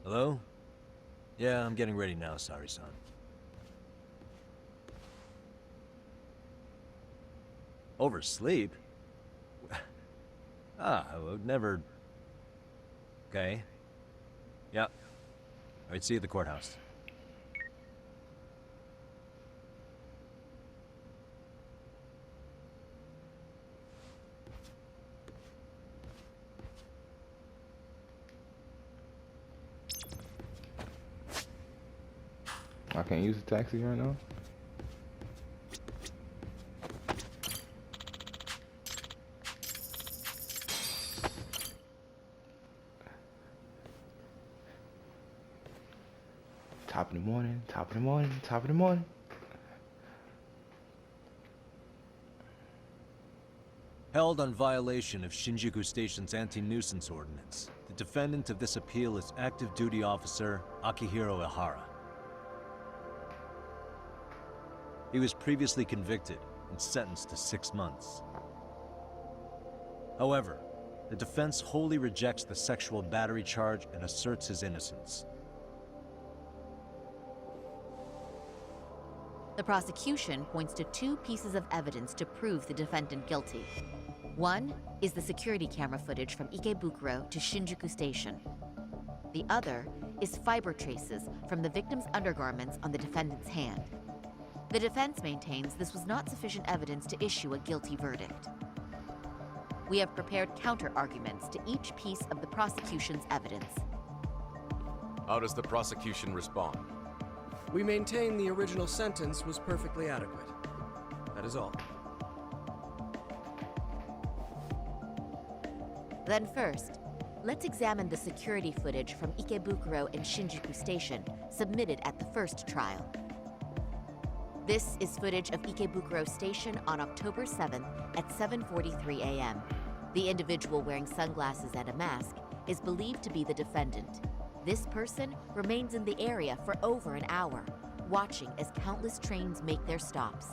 Hello? Yeah, I'm getting ready now, Sari-san. Oversleep? I would never... Okay. Yeah. Alright, see you at the courthouse. I can't use a taxi right now. Top of the morning, top of the morning, top of the morning. Held on violation of Shinjuku Station's anti-nuisance ordinance. The defendant of this appeal is active duty officer Akihiro Ihara. He was previously convicted and sentenced to 6 months. However, the defense wholly rejects the sexual battery charge and asserts his innocence. The prosecution points to 2 pieces of evidence to prove the defendant guilty. One is the security camera footage from Ikebukuro to Shinjuku Station. The other is fiber traces from the victim's undergarments on the defendant's hand. The defense maintains this was not sufficient evidence to issue a guilty verdict. We have prepared counter-arguments to each piece of the prosecution's evidence. How does the prosecution respond? We maintain the original sentence was perfectly adequate. That is all. Then first, let's examine the security footage from Ikebukuro and Shinjuku Station submitted at the first trial. This is footage of Ikebukuro Station on October 7th at 7:43 a.m. The individual wearing sunglasses and a mask is believed to be the defendant. This person remains in the area for over an hour, watching as countless trains make their stops.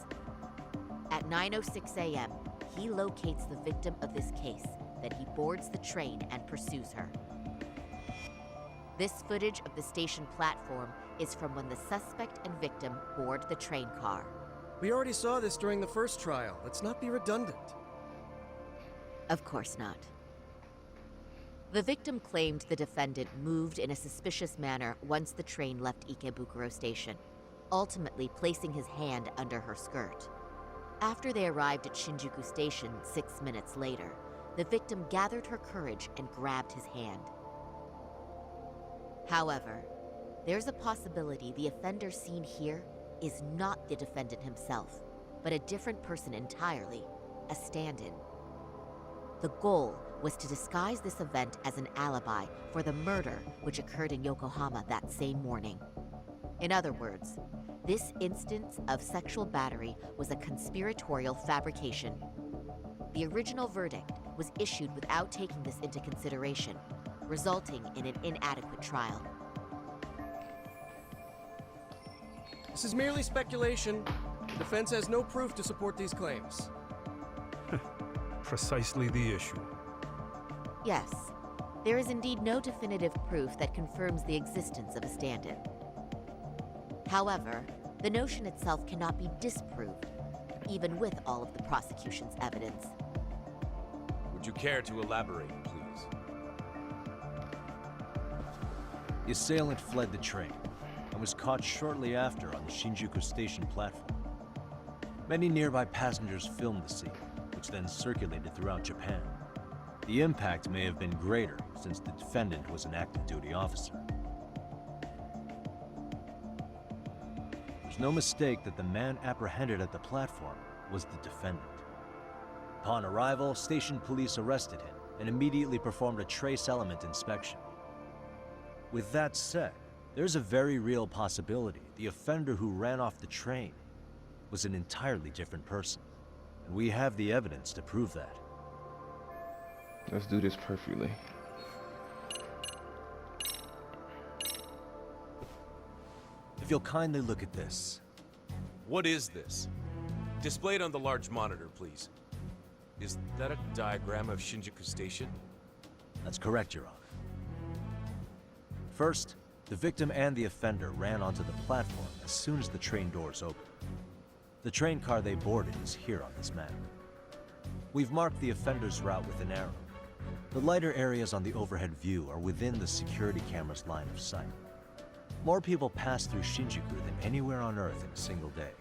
At 9:06 a.m., he locates the victim of this case. Then he boards the train and pursues her. This footage of the station platform is from when the suspect and victim board the train car. We already saw this during the first trial. Let's not be redundant. Of course not. The victim claimed the defendant moved in a suspicious manner once the train left Ikebukuro Station, ultimately placing his hand under her skirt. After they arrived at Shinjuku Station 6 minutes later, the victim gathered her courage and grabbed his hand. However, there's a possibility the offender seen here is not the defendant himself, but a different person entirely, a stand-in. The goal was to disguise this event as an alibi for the murder which occurred in Yokohama that same morning. In other words, this instance of sexual battery was a conspiratorial fabrication. The original verdict was issued without taking this into consideration, resulting in an inadequate trial. This is merely speculation. The defense has no proof to support these claims. Precisely the issue. Yes, there is indeed no definitive proof that confirms the existence of a stand-in. However, the notion itself cannot be disproved, even with all of the prosecution's evidence. Would you care to elaborate, please? The assailant fled the train and was caught shortly after on the Shinjuku Station platform. Many nearby passengers filmed the scene, which then circulated throughout Japan. The impact may have been greater since the defendant was an active duty officer. There's no mistake that the man apprehended at the platform was the defendant. Upon arrival, station police arrested him and immediately performed a trace element inspection. With that said, there's a very real possibility the offender who ran off the train was an entirely different person. And we have the evidence to prove that. Let's do this perfectly. If you'll kindly look at this. What is this? Displayed on the large monitor, please. Is that a diagram of Shinjuku Station? That's correct, Your Honor. First, the victim and the offender ran onto the platform as soon as the train doors opened. The train car they boarded is here on this map. We've marked the offender's route with an arrow. The lighter areas on the overhead view are within the security camera's line of sight. More people pass through Shinjuku than anywhere on Earth in a single day.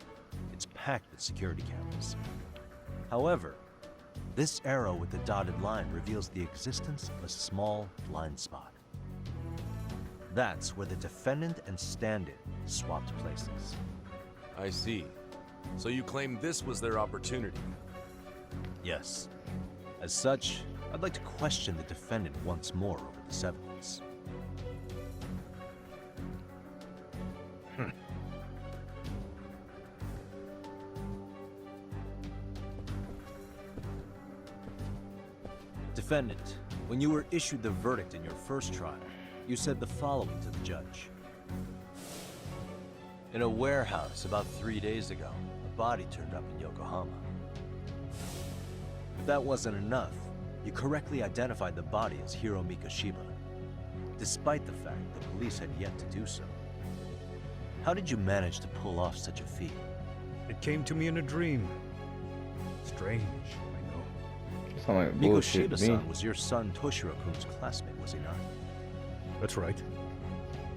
It's packed with security cameras. However, this arrow with the dotted line reveals the existence of a small blind spot. That's where the defendant and stand-in swapped places. I see. So you claim this was their opportunity? Yes. As such, I'd like to question the defendant once more over this evidence. Defendant, when you were issued the verdict in your first trial, you said the following to the judge. In a warehouse about 3 days ago, a body turned up in Yokohama. If that wasn't enough, you correctly identified the body as Hiro Mikoshiba, despite the fact the police had yet to do so. How did you manage to pull off such a feat? It came to me in a dream. Strange, I know. You sound like bullshit to me. Mikoshiba-san was your son Toshiro-kun's classmate, was he not? That's right.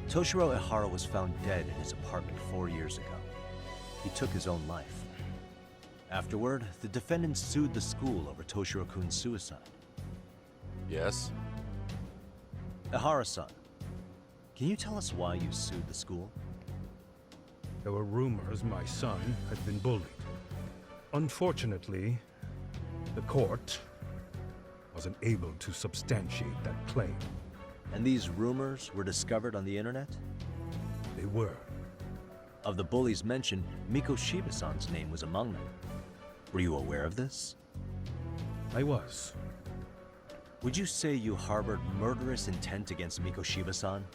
Toshiro Ehara was found dead in his apartment 4 years ago. He took his own life. Afterward, the defendant sued the school over Toshiro-kun's suicide. Yes? Ehara-san, can you tell us why you sued the school? There were rumors my son had been bullied. Unfortunately, the court wasn't able to substantiate that claim. And these rumors were discovered on the internet? They were. Of the bullies mentioned, Mikoshiba-san's name was among them. Were you aware of this? I was. Would you say you harbored murderous intent against Mikoshiba-san?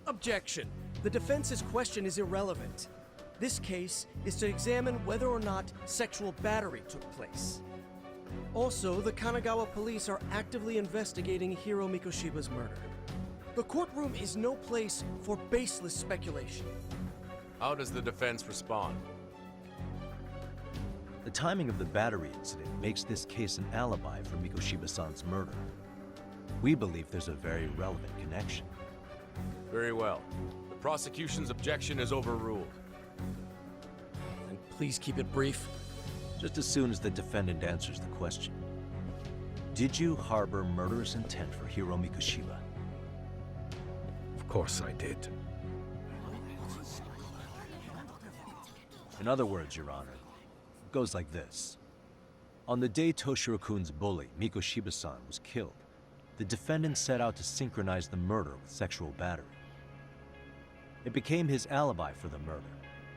Objection. The defense's question is irrelevant. This case is to examine whether or not sexual battery took place. Also, the Kanagawa police are actively investigating Hiro Mikoshiba's murder. The courtroom is no place for baseless speculation. How does the defense respond? The timing of the battery incident makes this case an alibi for Mikoshiba-san's murder. We believe there's a very relevant connection. Very well. The prosecution's objection is overruled. And please keep it brief. Just as soon as the defendant answers the question. Did you harbor murderous intent for Hiro Mikoshiba? Of course I did. In other words, Your Honor, it goes like this. On the day Toshiro-kun's bully, Mikoshiba-san, was killed, the defendant set out to synchronize the murder with sexual battery. It became his alibi for the murder,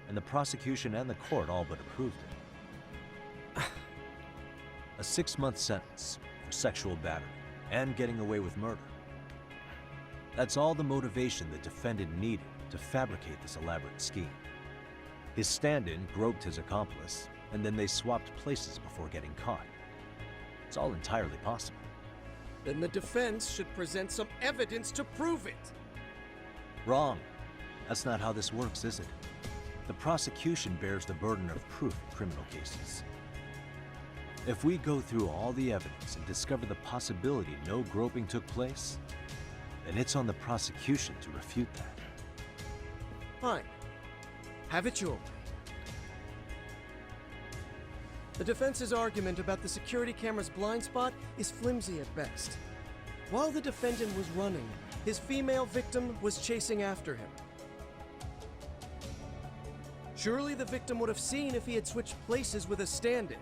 and the prosecution and the court all but approved it. A 6-month sentence for sexual battery and getting away with murder. That's all the motivation the defendant needed to fabricate this elaborate scheme. His stand-in groped his accomplice, and then they swapped places before getting caught. It's all entirely possible. Then the defense should present some evidence to prove it. Wrong. That's not how this works, is it? The prosecution bears the burden of proof in criminal cases. If we go through all the evidence and discover the possibility no groping took place, then it's on the prosecution to refute that. Fine. Have it your way. The defense's argument about the security camera's blind spot is flimsy at best. While the defendant was running, his female victim was chasing after him. Surely the victim would have seen if he had switched places with a stand-in.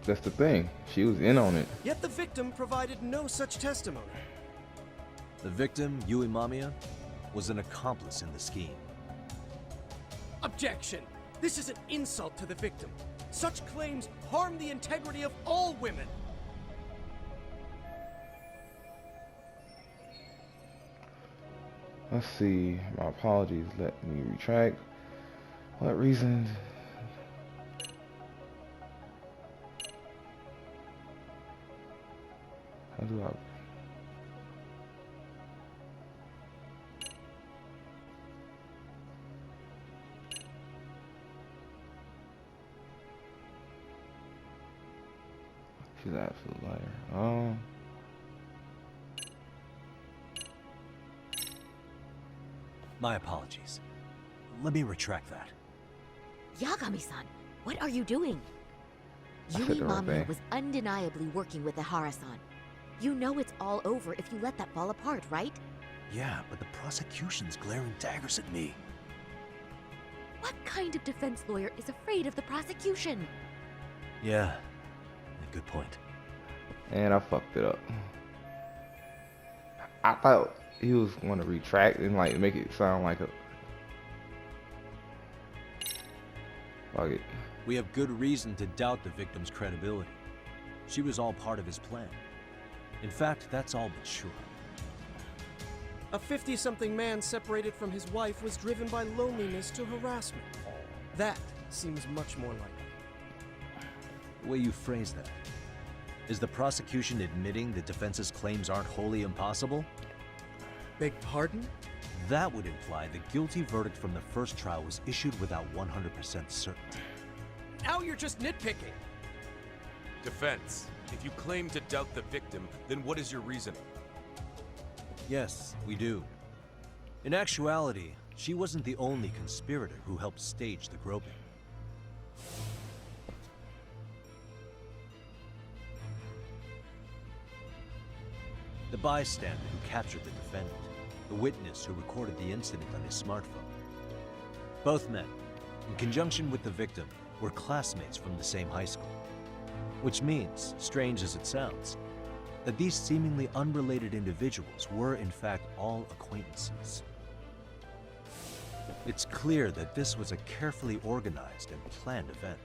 That's the thing. She was in on it. Yet the victim provided no such testimony. The victim, Yui Mamiya, was an accomplice in the scheme. Objection! This is an insult to the victim. Such claims harm the integrity of all women. Let's see. My apologies. Let me retract. What reasons? How do I? She's an absolute liar. My apologies. Let me retract that. Yagami-san, what are you doing? I Yui said the right Mamiya thing. was undeniably working with Ihara-san. You know it's all over if you let that fall apart, right? Yeah, but the prosecution's glaring daggers at me. What kind of defense lawyer is afraid of the prosecution? Yeah, good point. And I fucked it up. I thought he was going to retract and like make it sound like a. Fuck it. We have good reason to doubt the victim's credibility. She was all part of his plan. In fact, that's all but sure. A 50-something man separated from his wife was driven by loneliness to harassment. That seems much more likely. The way you phrase that. Is the prosecution admitting the defense's claims aren't wholly impossible? Beg pardon? That would imply the guilty verdict from the first trial was issued without 100% certainty. Now you're just nitpicking. Defense, if you claim to doubt the victim, then what is your reasoning? Yes, we do. In actuality, she wasn't the only conspirator who helped stage the groping. The bystander who captured the defendant, the witness who recorded the incident on his smartphone. Both men, in conjunction with the victim, were classmates from the same high school. Which means, strange as it sounds, that these seemingly unrelated individuals were in fact all acquaintances. It's clear that this was a carefully organized and planned event.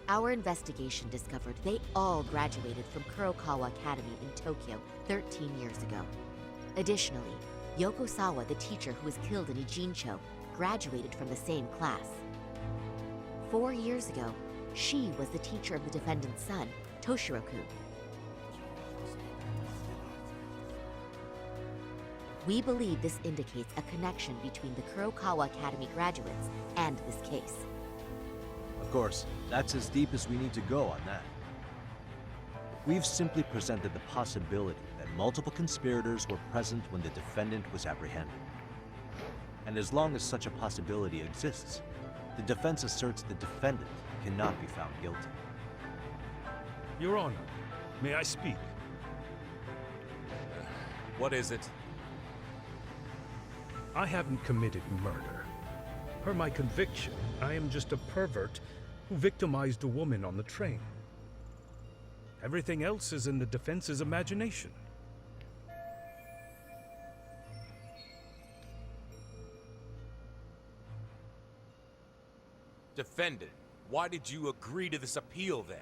Our investigation discovered they all graduated from Kurokawa Academy in Tokyo 13 years ago. Additionally, Yoko Sawa, the teacher who was killed in Ijincho, graduated from the same class. 4 years ago, she was the teacher of the defendant's son, Toshiro-kun. We believe this indicates a connection between the Kurokawa Academy graduates and this case. Of course, that's as deep as we need to go on that. We've simply presented the possibility that multiple conspirators were present when the defendant was apprehended. And as long as such a possibility exists, the defense asserts the defendant cannot be found guilty. Your Honor, may I speak? What is it? I haven't committed murder. Per my conviction, I am just a pervert who victimized a woman on the train. Everything else is in the defense's imagination. Defendant, why did you agree to this appeal then?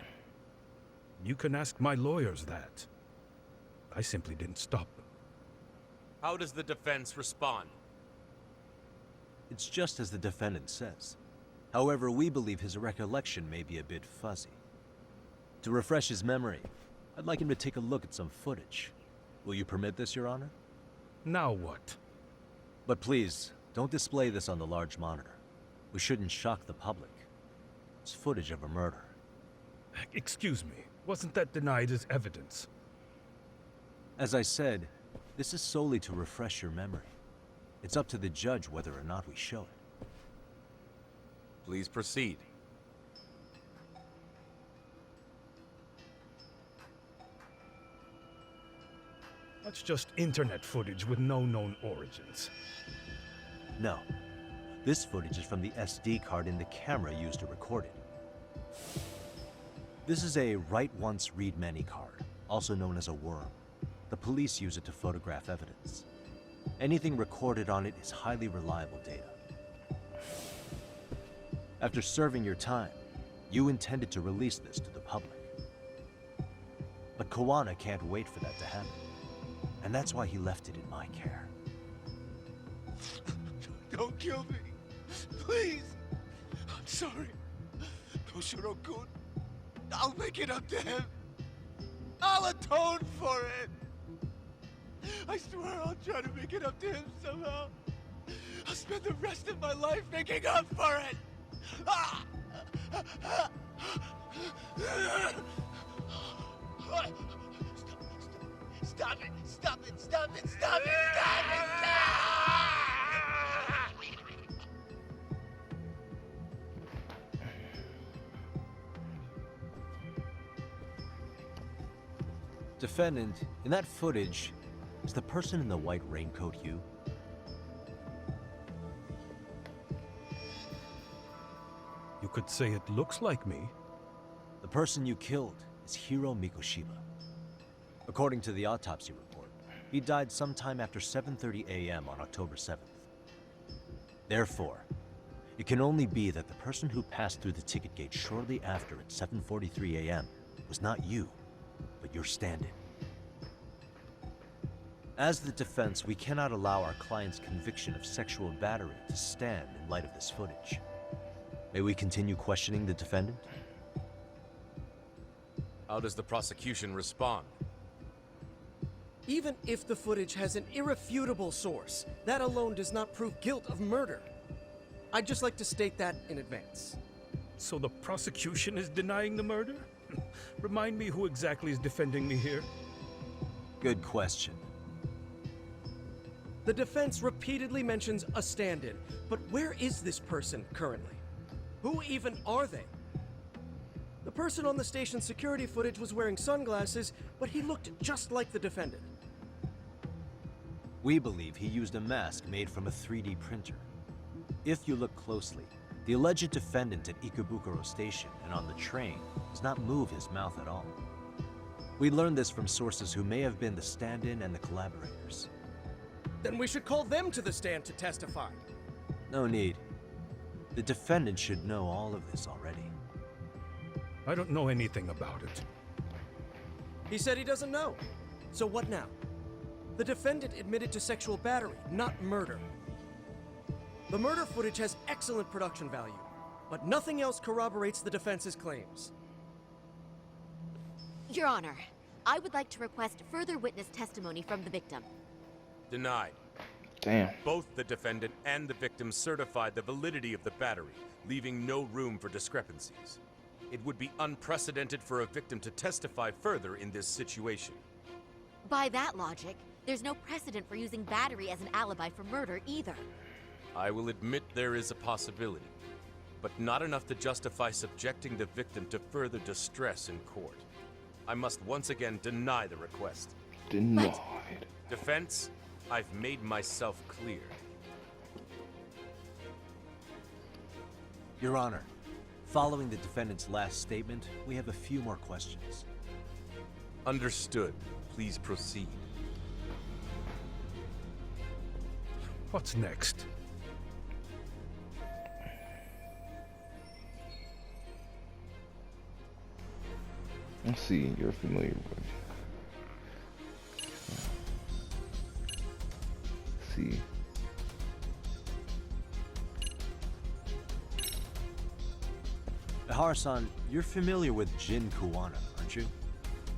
You can ask my lawyers that. I simply didn't stop them. How does the defense respond? It's just as the defendant says. However, we believe his recollection may be a bit fuzzy. To refresh his memory, I'd like him to take a look at some footage. Will you permit this, Your Honor? Now what? But please, don't display this on the large monitor. We shouldn't shock the public. It's footage of a murder. Excuse me, wasn't that denied as evidence? As I said, this is solely to refresh your memory. It's up to the judge whether or not we show it. Please proceed. That's just internet footage with no known origins. No. This footage is from the SD card in the camera used to record it. This is a write once, read many card, also known as a worm. The police use it to photograph evidence. Anything recorded on it is highly reliable data. After serving your time, you intended to release this to the public. But Kawana can't wait for that to happen. And that's why he left it in my care. Don't kill me. Please. I'm sorry. Toshiro-kun. I'll make it up to him. I'll atone for it. I swear I'll try to make it up to him somehow. I'll spend the rest of my life making up for it. Ah! Stop it! Stop it! Stop it! Stop it! Stop it! Defendant, in that footage, is the person in the white raincoat you? You could say it looks like me. The person you killed is Hiro Mikoshiba. According to the autopsy report, he died sometime after 7:30 a.m. on October 7th. Therefore, it can only be that the person who passed through the ticket gate shortly after at 7:43 a.m. was not you, but your stand-in. As the defense, we cannot allow our client's conviction of sexual battery to stand in light of this footage. May we continue questioning the defendant? How does the prosecution respond? Even if the footage has an irrefutable source, that alone does not prove guilt of murder. I'd just like to state that in advance. So the prosecution is denying the murder? Remind me who exactly is defending me here. Good question. The defense repeatedly mentions a stand-in, but where is this person currently? Who even are they? The person on the station's security footage was wearing sunglasses, but he looked just like the defendant. We believe he used a mask made from a 3D printer. If you look closely, the alleged defendant at Ikebukuro Station and on the train does not move his mouth at all. We learned this from sources who may have been the stand-in and the collaborators. Then we should call them to the stand to testify. No need. The defendant should know all of this already. I don't know anything about it. He said he doesn't know. So what now? The defendant admitted to sexual battery, not murder. The murder footage has excellent production value, but nothing else corroborates the defense's claims. Your Honor, I would like to request further witness testimony from the victim. Denied. Damn. Both the defendant and the victim certified the validity of the battery, leaving no room for discrepancies. It would be unprecedented for a victim to testify further in this situation. By that logic, there's no precedent for using battery as an alibi for murder either. I will admit there is a possibility, but not enough to justify subjecting the victim to further distress in court. I must once again deny the request. Denied. Defense, I've made myself clear. Your Honor, following the defendant's last statement, we have a few more questions. Understood. Please proceed. What's next? Let's see, you're familiar with. Let's see. Ihara-san, you're familiar with Jin Kuwana, aren't you?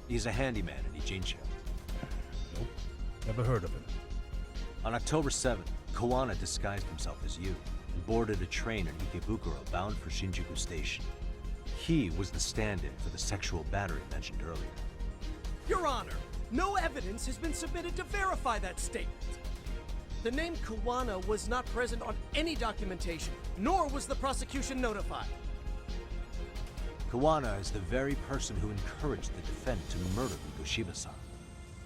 He's a handyman in Ijincho. Nope. Never heard of him. On October 7th, Kuwana disguised himself as you and boarded a train in Ikebukuro bound for Shinjuku Station. He was the stand-in for the sexual battery mentioned earlier. Your Honor, no evidence has been submitted to verify that statement. The name Kuwana was not present on any documentation, nor was the prosecution notified. Kuwana is the very person who encouraged the defendant to murder Mikoshiba-san.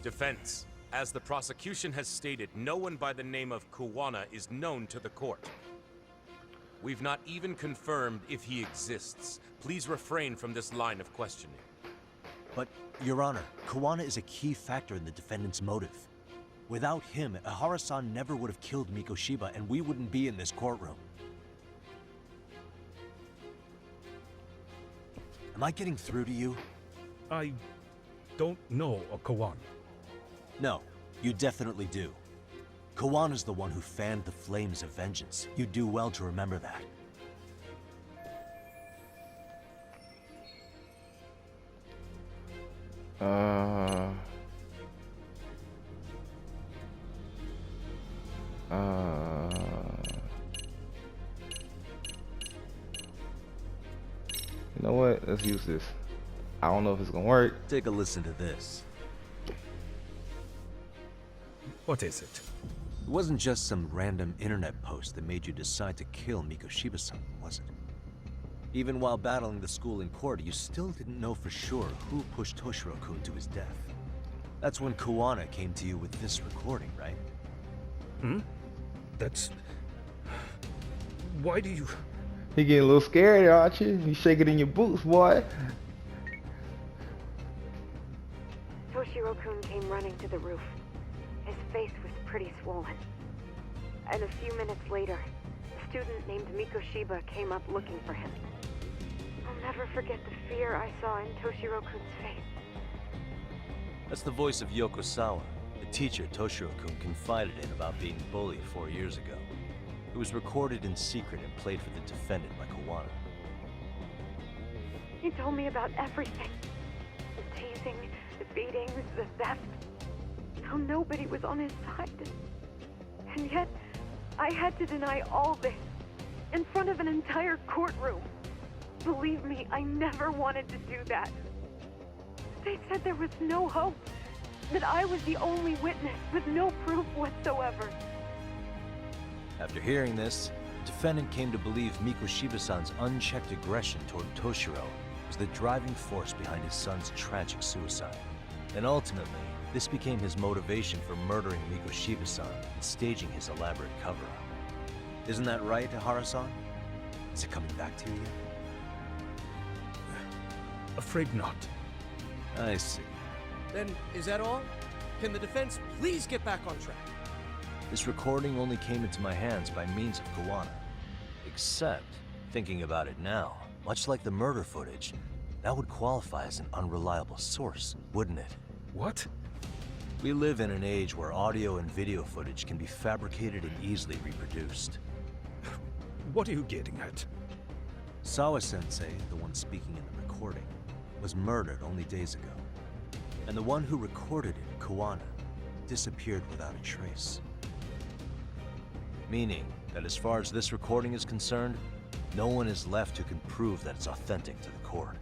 Defense, as the prosecution has stated, no one by the name of Kuwana is known to the court. We've not even confirmed if he exists. Please refrain from this line of questioning. But, Your Honor, Kuwana is a key factor in the defendant's motive. Without him, Ihara-san never would have killed Mikoshiba, and we wouldn't be in this courtroom. Am I getting through to you? I don't know a Kawan. No, you definitely do. Kawana's the one who fanned the flames of vengeance. You do well to remember that. You know what? Let's use this. I don't know if it's gonna work. Take a listen to this. What is it? It wasn't just some random internet post that made you decide to kill Mikoshiba-san, was it? Even while battling the school in court, you still didn't know for sure who pushed Toshiro-kun to his death. That's when Kuwana came to you with this recording, right? That's... Why do you... He getting a little scared, aren't you? You shaking in your boots, boy. Toshiro-kun came running to the roof. His face was pretty swollen. And a few minutes later, a student named Mikoshiba came up looking for him. I'll never forget the fear I saw in Toshiro-kun's face. That's the voice of Yokosawa, the teacher Toshiro-kun confided in about being bullied 4 years ago. It was recorded in secret and played for the defendant by Kuwana. He told me about everything. The teasing, the beatings, the theft. How nobody was on his side. And yet, I had to deny all this in front of an entire courtroom. Believe me, I never wanted to do that. They said there was no hope, that I was the only witness with no proof whatsoever. After hearing this, the defendant came to believe Mikoshiba-san's unchecked aggression toward Toshiro was the driving force behind his son's tragic suicide. And ultimately, this became his motivation for murdering Mikoshiba-san and staging his elaborate cover-up. Isn't that right, Ihara-san? Is it coming back to you yet? Afraid not. I see. Then, is that all? Can the defense please get back on track? This recording only came into my hands by means of Kuwana. Except, thinking about it now, much like the murder footage, that would qualify as an unreliable source, wouldn't it? What? We live in an age where audio and video footage can be fabricated and easily reproduced. What are you getting at? Sawa-sensei, the one speaking in the recording, was murdered only days ago. And the one who recorded it, Kuwana, disappeared without a trace. Meaning that as far as this recording is concerned, no one is left who can prove that it's authentic to the court.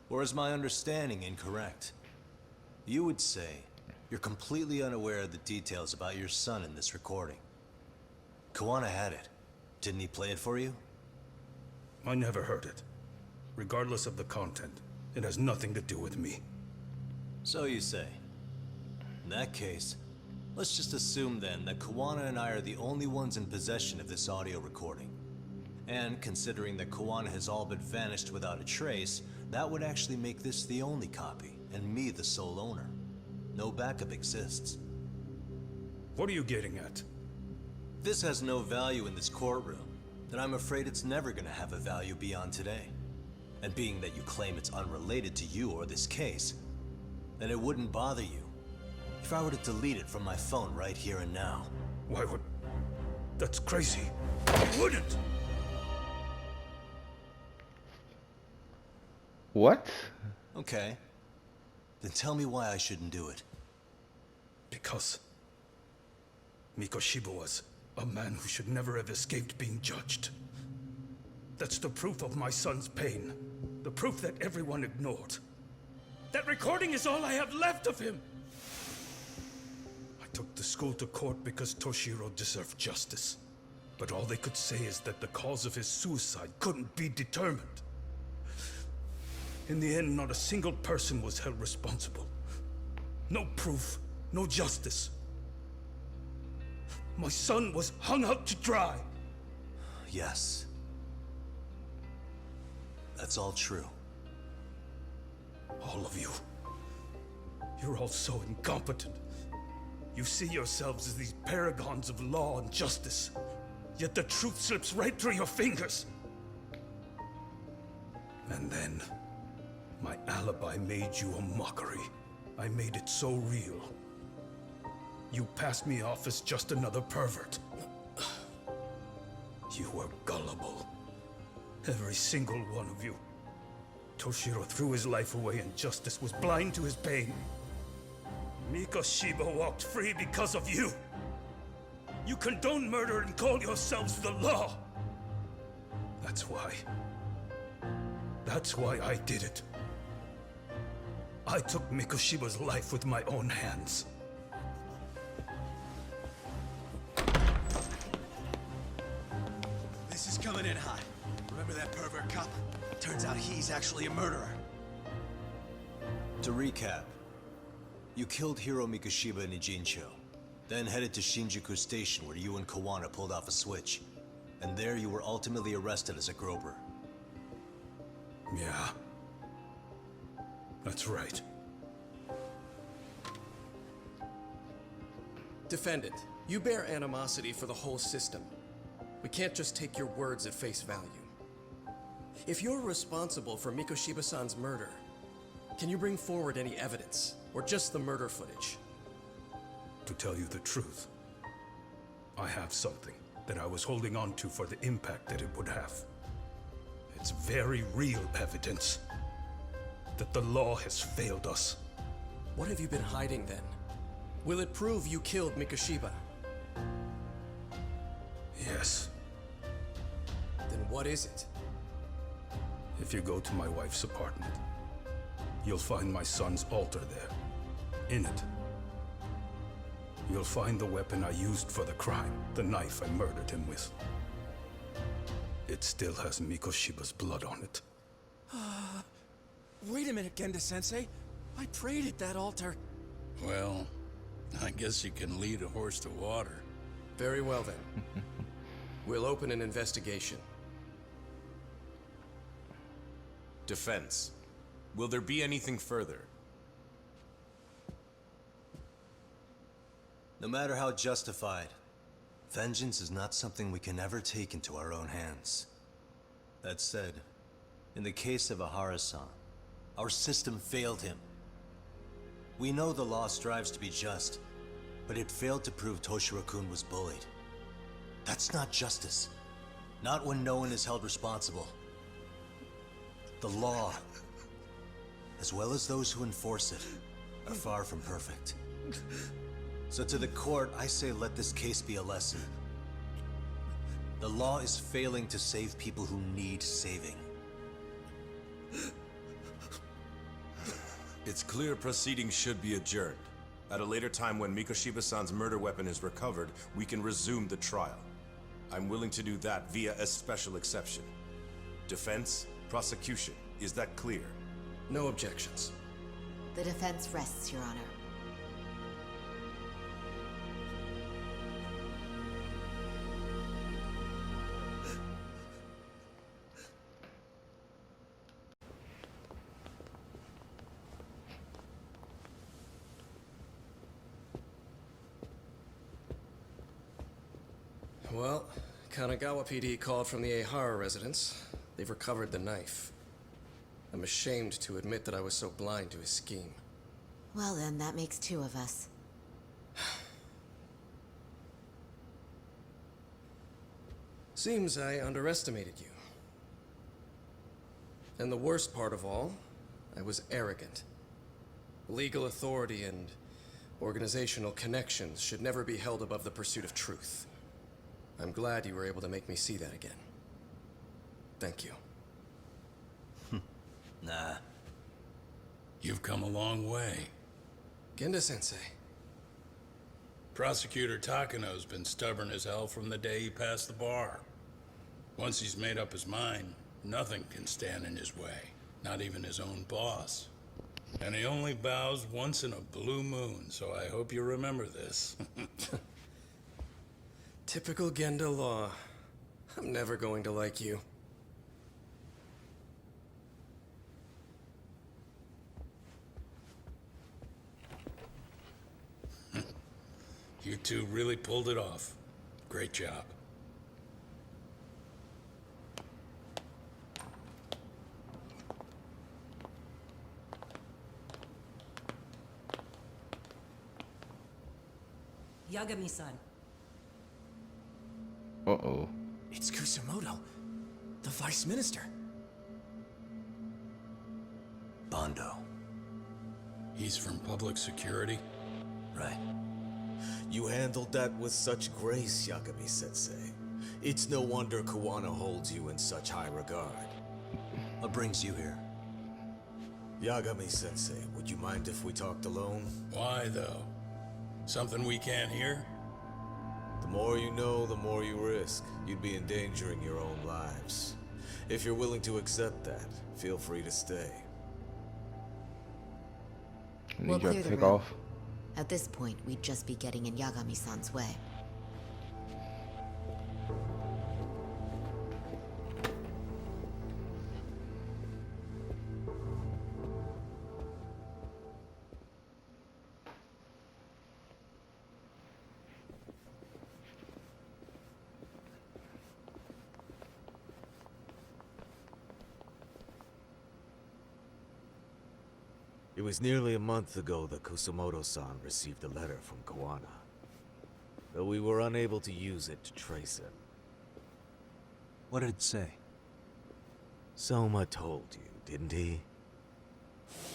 Or is my understanding incorrect? You would say you're completely unaware of the details about your son in this recording. Kuwana had it. Didn't he play it for you? I never heard it. Regardless of the content, it has nothing to do with me. So you say. In that case, let's just assume then that Kuwana and I are the only ones in possession of this audio recording. And considering that Kuwana has all but vanished without a trace, that would actually make this the only copy, and me the sole owner. No backup exists. What are you getting at? This has no value in this courtroom, then I'm afraid it's never gonna have a value beyond today. And being that you claim it's unrelated to you or this case, then it wouldn't bother you if I were to delete it from my phone right here and now. Why would... That's crazy. I wouldn't! What? Okay. Then tell me why I shouldn't do it. Because Mikoshiba was a man who should never have escaped being judged. That's the proof of my son's pain. The proof that everyone ignored. That recording is all I have left of him! I took the school to court because Toshiro deserved justice. But all they could say is that the cause of his suicide couldn't be determined. In the end, not a single person was held responsible. No proof, no justice. My son was hung out to dry. Yes. That's all true. All of you. You're all so incompetent. You see yourselves as these paragons of law and justice. Yet the truth slips right through your fingers. And then, my alibi made you a mockery. I made it so real. You passed me off as just another pervert. You were gullible. Every single one of you. Toshiro threw his life away and justice was blind to his pain. Mikoshiba walked free because of you. You condone murder and call yourselves the law. That's why. That's why I did it. I took Mikoshiba's life with my own hands. This is coming in hot. Remember that pervert cop? Turns out he's actually a murderer. To recap, you killed Hiro Mikoshiba in Ijincho, then headed to Shinjuku Station where you and Kawana pulled off a switch. And there you were ultimately arrested as a groper. Yeah. That's right. Defendant, you bear animosity for the whole system. We can't just take your words at face value. If you're responsible for Mikoshiba-san's murder, can you bring forward any evidence, or just the murder footage? To tell you the truth, I have something that I was holding on to for the impact that it would have. It's very real evidence that the law has failed us. What have you been hiding then? Will it prove you killed Mikoshiba? Yes. Then what is it? If you go to my wife's apartment, you'll find my son's altar there. In it, you'll find the weapon I used for the crime, the knife I murdered him with. It still has Mikoshiba's blood on it. Wait a minute, Genda-sensei. I prayed at that altar. Well, I guess you can lead a horse to water. Very well then. We'll open an investigation. Defense. Will there be anything further? No matter how justified, vengeance is not something we can ever take into our own hands. That said, in the case of Ahara-san, our system failed him. We know the law strives to be just, but it failed to prove Toshiro-kun was bullied. That's not justice. Not when no one is held responsible. The law, as well as those who enforce it, are far from perfect. So to the court, I say let this case be a lesson. The law is failing to save people who need saving. It's clear proceedings should be adjourned. At a later time when Mikoshiba-san's murder weapon is recovered, we can resume the trial. I'm willing to do that via a special exception. Defense, prosecution, is that clear? No objections. The defense rests, Your Honor. Well, Kanagawa PD called from the Ehara residence. They've recovered the knife. I'm ashamed to admit that I was so blind to his scheme. Well then, that makes two of us. Seems I underestimated you. And the worst part of all, I was arrogant. Legal authority and organizational connections should never be held above the pursuit of truth. I'm glad you were able to make me see that again. Thank you. Nah. You've come a long way. Genda-sensei. Prosecutor Takano's been stubborn as hell from the day he passed the bar. Once he's made up his mind, nothing can stand in his way, not even his own boss. And he only bows once in a blue moon, so I hope you remember this. Typical Genda law. I'm never going to like you. You two really pulled it off. Great job. Yagami-san. Uh-oh. It's Kusamoto, the Vice Minister. Bondo. He's from public security? Right. You handled that with such grace, Yagami-sensei. It's no wonder Kuwana holds you in such high regard. What brings you here? Yagami-sensei, would you mind if we talked alone? Why, though? Something we can't hear? The more you know, the more you risk. You'd be endangering your own lives. If you're willing to accept that, feel free to stay. I We'll need y'all clear to the take room. off. At this point, we'd just be getting in Yagami-san's way. It was nearly a month ago that Kusumoto-san received a letter from Kuwana. Though we were unable to use it to trace him. What did it say? Soma told you, didn't he?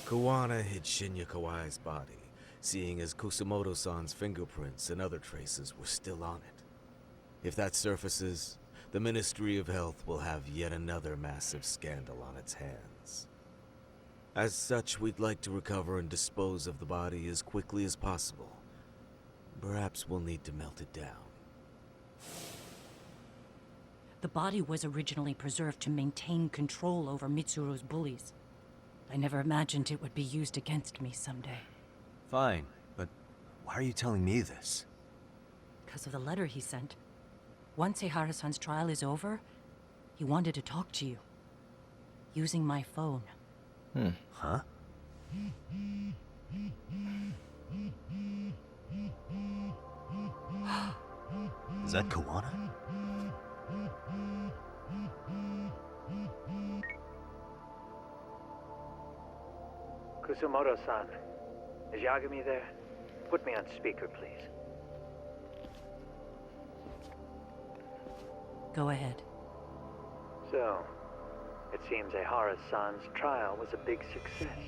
Kuwana hid Shinya Kawai's body, seeing as Kusumoto-san's fingerprints and other traces were still on it. If that surfaces, the Ministry of Health will have yet another massive scandal on its hands. As such, we'd like to recover and dispose of the body as quickly as possible. Perhaps we'll need to melt it down. The body was originally preserved to maintain control over Mitsuru's bullies. I never imagined it would be used against me someday. Fine, but why are you telling me this? Because of the letter he sent. Once Ehara-san's trial is over, he wanted to talk to you. Using my phone. Huh? Is that Kuwana? Kusumoto-san, is Yagami there? Put me on speaker, please. Go ahead. So, it seems Ehara-san's trial was a big success.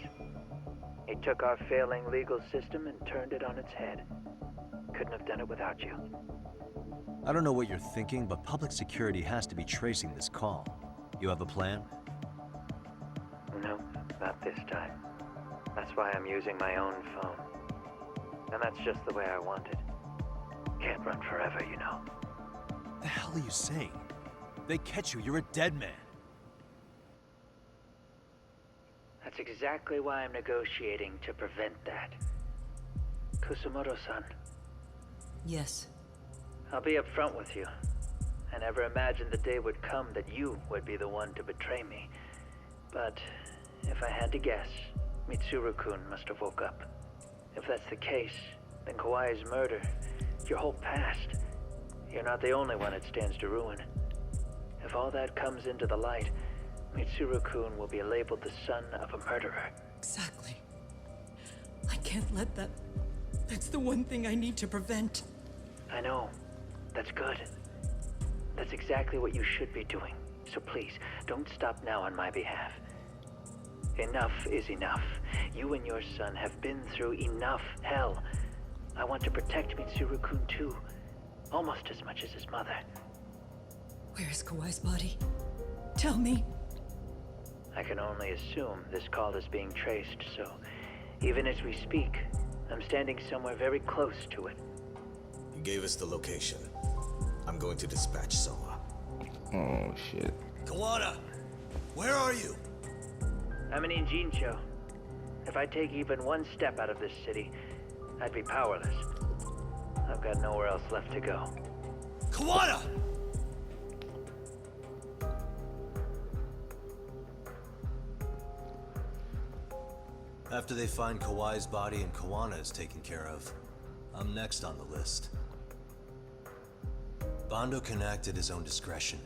He took our failing legal system and turned it on its head. Couldn't have done it without you. I don't know what you're thinking, but public security has to be tracing this call. You have a plan? No, not this time. That's why I'm using my own phone. And that's just the way I want it. Can't run forever, you know. What the hell are you saying? If they catch you, you're a dead man. That's exactly why I'm negotiating to prevent that. Kusumoto-san, Yes. I'll be upfront with you. I never imagined the day would come that you would be the one to betray me. But if I had to guess, Mitsuru-kun must have woke up. If that's the case, then Kawai's murder, your whole past, you're not the only one it stands to ruin. If all that comes into the light, Mitsuru-kun will be labeled the son of a murderer. Exactly. I can't let that... That's the one thing I need to prevent. I know. That's good. That's exactly what you should be doing. So please, don't stop now on my behalf. Enough is enough. You and your son have been through enough hell. I want to protect Mitsuru-kun too. Almost as much as his mother. Where is Kawai's body? Tell me. I can only assume this call is being traced, so even as we speak, I'm standing somewhere very close to it. You gave us the location. I'm going to dispatch Soma. Oh shit. Kuwana! Where are you? I'm in Injincho. If I take even one step out of this city, I'd be powerless. I've got nowhere else left to go. Kuwana! After they find Kawai's body and Kuwana is taken care of, I'm next on the list. Bando can act at his own discretion.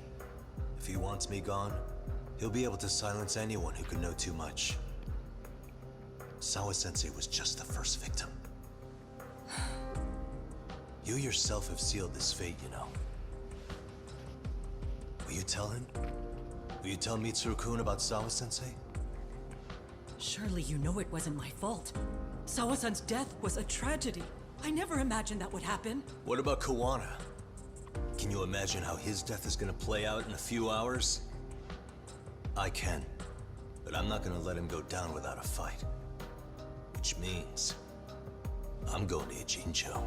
If he wants me gone, he'll be able to silence anyone who could know too much. Sawa-sensei was just the first victim. You yourself have sealed this fate, you know. Will you tell him? Will you tell Mitsuru-kun about Sawa-sensei? Surely you know it wasn't my fault. Sawa-san's death was a tragedy. I never imagined that would happen. What about Kuwana? Can you imagine how his death is gonna play out in a few hours? I can. But I'm not gonna let him go down without a fight. Which means... I'm going to Ijincho.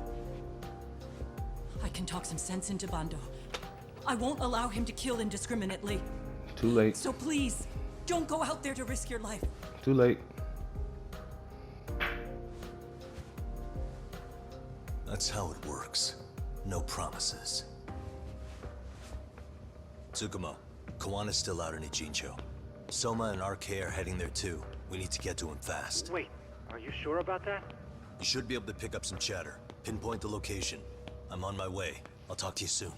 I can talk some sense into Bando. I won't allow him to kill indiscriminately. Too late. So please, don't go out there to risk your life. Too late. That's how it works. No promises. Tsukumo, Kawana's still out in Ijincho. Soma and RK are heading there too. We need to get to him fast. Wait, are you sure about that? You should be able to pick up some chatter. Pinpoint the location. I'm on my way. I'll talk to you soon.